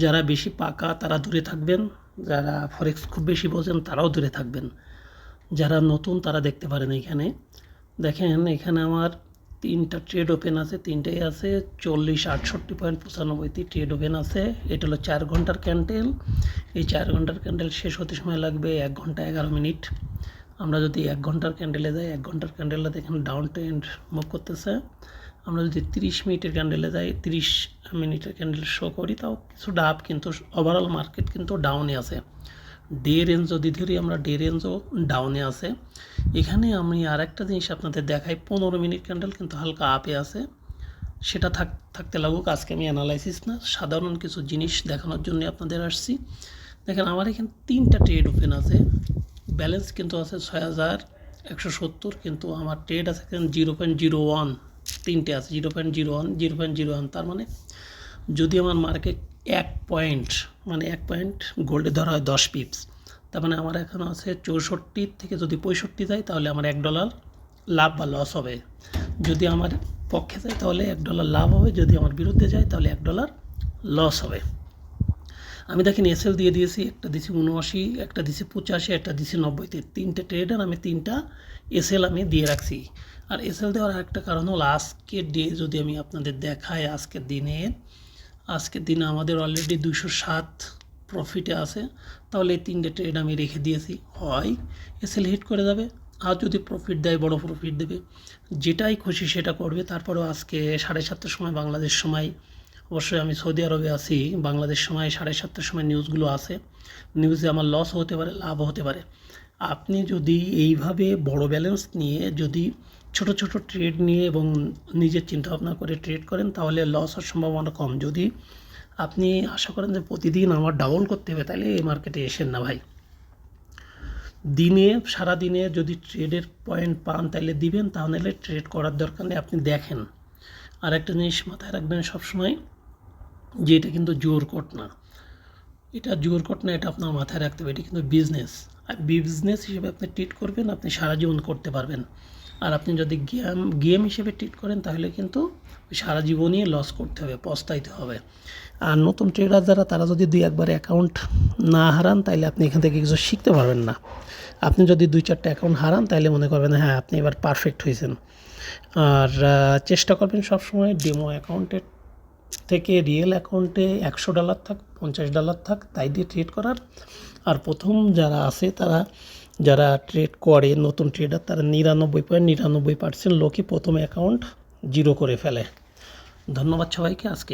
যারা বেশি পাকা তারা দূরে থাকবেন, যারা ফরেক্স খুব বেশি বোঝেন তারাও দূরে থাকবেন। যারা নতুন তারা দেখতে পারেন। এইখানে দেখেন, এখানে আমার 3টা ট্রেড ওপেন আছে, 3টাই আছে 40, 68.95 ট্রেড ওপেন আছে। এটা হলো 4 ঘন্টার ক্যান্ডেল। এই 4 ঘন্টার ক্যান্ডেল শেষ হতে সময় লাগবে 1 ঘন্টা 11 মিনিট। আমরা যদি 1 ঘন্টার ক্যান্ডেলে যাই, 1 ঘন্টার ক্যান্ডেলটা দেখেন ডাউন ট্রেন্ড মুভ করতেছে। আমরা যদি 30 মিনিটের ক্যান্ডেলে যাই, 30 মিনিটের ক্যান্ডেল শো করি, তাও কিছুটা আপ, কিন্তু ওভারঅল মার্কেট কিন্তু ডাউনে আছে। ডে রেঞ্জ যদি ধরি আমরা, ডে রেঞ্জও ডাউনে আছে। এখানে আমি আরেকটা জিনিস আপনাদের দেখাই, 15 মিনিট ক্যান্ডেল কিন্তু হালকা আপে আছে। সেটা থাকতে লাগুক, আজকে আমি অ্যানালাইসিস না, সাধারণ কিছু জিনিস দেখানোর জন্য আপনাদের আসছি। দেখেন, আমার এখানে 3টা ট্রেড ওপেন আছে, ব্যালেন্স কিন্তু আছে 6170, কিন্তু আমার ট্রেড আছে এখানে 0.01, 3টে আছে 0.01, 0.01। তার মানে যদি আমার মার্কেট 1 পয়েন্ট, মানে 1 পয়েন্ট গোল্ডে ধরা হয় 10 পিপস, তার মানে আমার এখানে আছে 64 থেকে যদি 65 যায় তাহলে আমার $1 লাভ বা লস হবে। যদি আমার পক্ষে যায় তাহলে $1 লাভ হবে, যদি আমার বিরুদ্ধে যায় তাহলে $1 লস হবে। আমি দেখেন এসএল দিয়ে দিয়েছি, একটা দিছি 79, একটা দিছি 85, একটা দিছি 90-তে। 3টে ট্রেডার আমি 3টা এসএল আমি দিয়ে রাখছি। আর এসএল দেওয়ার একটা কারণ হলো, আজকের ডে যদি আমি আপনাদের দেখাই, আজকের দিনে আমাদের অলরেডি 207 প্রফিটে আছে। তাহলে এই 3টে ট্রেড আমি রেখে দিয়েছি, হয় এসএল হিট করে যাবে, আর যদি প্রফিট দেয় বড় প্রফিট দেবে, যেটাই খুশি সেটা করবে। তারপরেও আজকে 7:30টার সময় বাংলাদেশ সময়, অবশ্যই আমি সৌদি আরবে আছি, বাংলাদেশ সময় 7:30টার সময় নিউজগুলো আছে। নিউজে আমার লস হতে পারে, লাভ হতে পারে। আপনি যদি এইভাবে বড় ব্যালেন্স নিয়ে, যদি ছোট ছোট ট্রেড নিয়ে এবং নিজের চিন্তাভাবনা করে ট্রেড করেন, তাহলে লস হওয়ার সম্ভাবনা কম। যদি আপনি আশা করেন যে প্রতিদিন আমার ডাবল করতে হবে, তাহলে এই মার্কেটে এসেন না ভাই। সারাদিনে যদি ট্রেডের পয়েন্ট পান তাহলে দিবেন, তাহলে ট্রেড করার দরকার নেই, আপনি দেখেন। আর একটা জিনিস মাথায় রাখবেন সবসময়, যে এটা কিন্তু জোর কোট না, এটা জোর কোট না, এটা আপনার মাথায় রাখতে হবে। এটা কিন্তু বিজনেস, আর বিজনেস হিসেবে আপনি ট্রিট করবেন, আপনি সারা জীবন করতে পারবেন। আর আপনি যদি গেম হিসেবে ট্রিট করেন, তাহলে কিন্তু সারা জীবনই লস করতে হবে, পস্তাইতে হবে। আর নতুন ট্রেডার যারা, তারা যদি 2-1 বার অ্যাকাউন্ট না হারান, তাহলে আপনি এখান থেকে কিছু শিখতে পারবেন না। আপনি যদি 2-4টা অ্যাকাউন্ট হারান, তাহলে মনে করবেন হ্যাঁ আপনি এবার পারফেক্ট হয়েছেন। আর চেষ্টা করবেন সবসময় ডেমো অ্যাকাউন্টের থেকে রিয়েল অ্যাকাউন্টে $100 থাক, $50 থাক, তাই দিয়ে ট্রেড করার। আর প্রথম যারা আছে, যারা ট্রেড করে, নতুন ট্রেডার, তারা 99.99% লোকই প্রথম অ্যাকাউন্ট জিরো করে ফেলে। ধন্যবাদ সবাইকে। আজকে